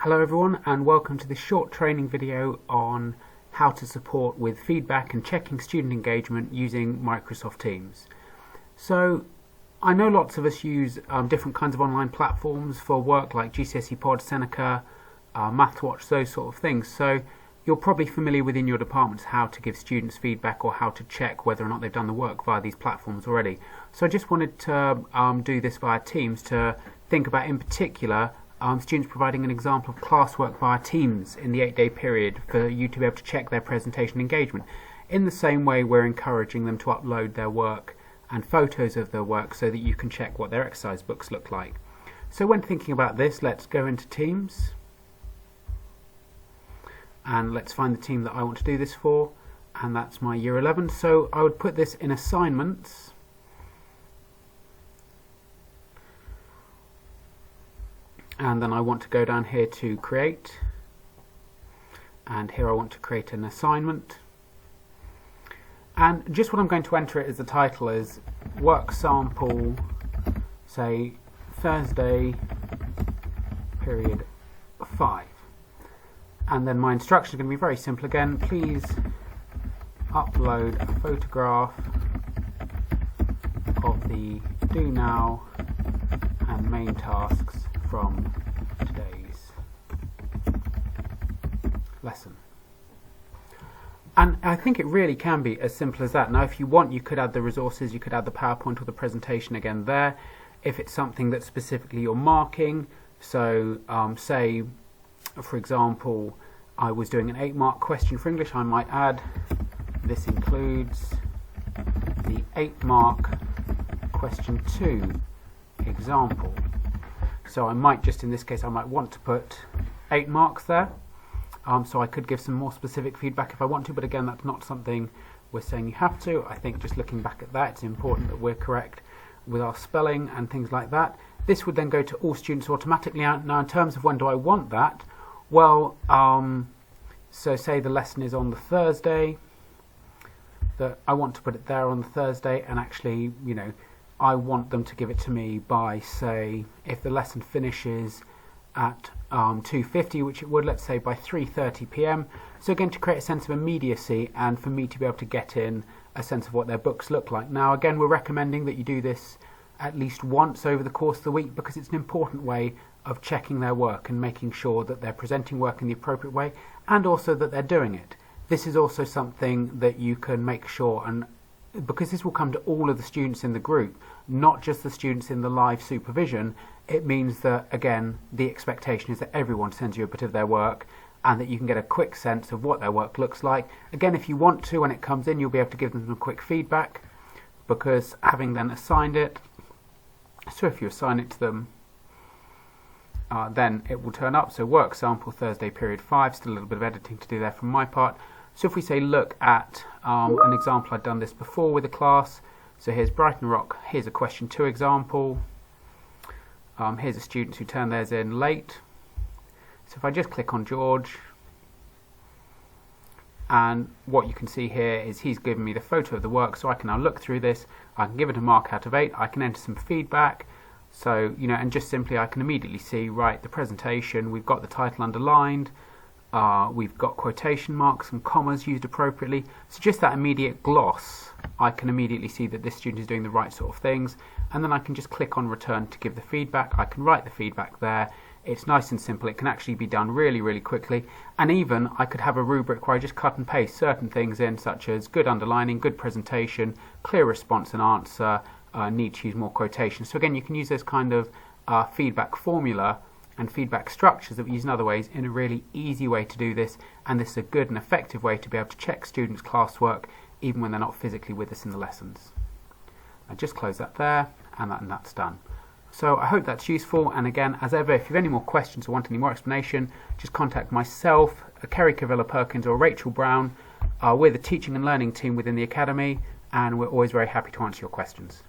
Hello everyone, and welcome to this short training video on how to support with feedback and checking student engagement using Microsoft Teams. So I know lots of us use different kinds of online platforms for work like GCSE Pod, Seneca, MathWatch, those sort of things. So you're probably familiar within your departments how to give students feedback or how to check whether or not they've done the work via these platforms already. So I just wanted to do this via Teams to think about in particular students providing an example of classwork via Teams in the 8-day period for you to be able to check their presentation engagement. In the same way we're encouraging them to upload their work and photos of their work so that you can check what their exercise books look like. So when thinking about this, let's go into Teams and let's find the team that I want to do this for, and that's my Year 11. So I would put this in assignments. And then I want to go down here to create, and here I want to create an assignment, and just what I'm going to enter it as the title is work sample, say Thursday period 5, and then my instruction is going to be very simple again. Please upload a photograph of the do now and main tasks from today's lesson. And I think it really can be as simple as that. Now if you want, you could add the resources, you could add the PowerPoint or the presentation again there if it's something that specifically you're marking. So say for example I was doing an 8-mark question for English, I might add this includes the 8-mark question 2 example. So I might just, in this case, I might want to put 8 marks there. So I could give some more specific feedback if I want to, but again, that's not something we're saying you have to. I think just looking back at that, it's important that we're correct with our spelling and things like that. This would then go to all students automatically. Now, in terms of when do I want that? Well, so say the lesson is on the Thursday, that I want to put it there on the Thursday, and actually, you know, I want them to give it to me by, say, if the lesson finishes at 2:50, which it would, let's say by 3:30 p.m. So again, to create a sense of immediacy and for me to be able to get in a sense of what their books look like. Now again, we're recommending that you do this at least once over the course of the week because it's an important way of checking their work and making sure that they're presenting work in the appropriate way and also that they're doing it. This is also something that you can make sure, and because this will come to all of the students in the group, not just the students in the live supervision, it means that, again, the expectation is that everyone sends you a bit of their work and that you can get a quick sense of what their work looks like. Again, if you want to, when it comes in, you'll be able to give them some quick feedback because having then assigned it, so if you assign it to them, then it will turn up. So work sample Thursday period 5, still a little bit of editing to do there from my part. So if we say look at an example, I've done this before with a class. So here's Brighton Rock, here's a question 2 example. Here's a student who turned theirs in late. So if I just click on George, and what you can see here is he's given me the photo of the work, so I can now look through this, I can give it a mark out of 8, I can enter some feedback. So, you know, and just simply I can immediately see, right, the presentation, we've got the title underlined, we've got quotation marks and commas used appropriately. So just that immediate gloss, I can immediately see that this student is doing the right sort of things, and then I can just click on return to give the feedback. I can write the feedback there. It's nice and simple. It can actually be done really, really quickly. And even I could have a rubric where I just cut and paste certain things in, such as good underlining, good presentation, clear response and answer, need to use more quotations. So again, you can use this kind of feedback formula and feedback structures that we use in other ways in a really easy way to do this, and this is a good and effective way to be able to check students' classwork even when they're not physically with us in the lessons. I just close that there, and that's done. So I hope that's useful, and again, as ever, if you have any more questions or want any more explanation, just contact myself, Kerry Cavilla-Perkins or Rachel Brown. We're the teaching and learning team within the Academy, and we're always very happy to answer your questions.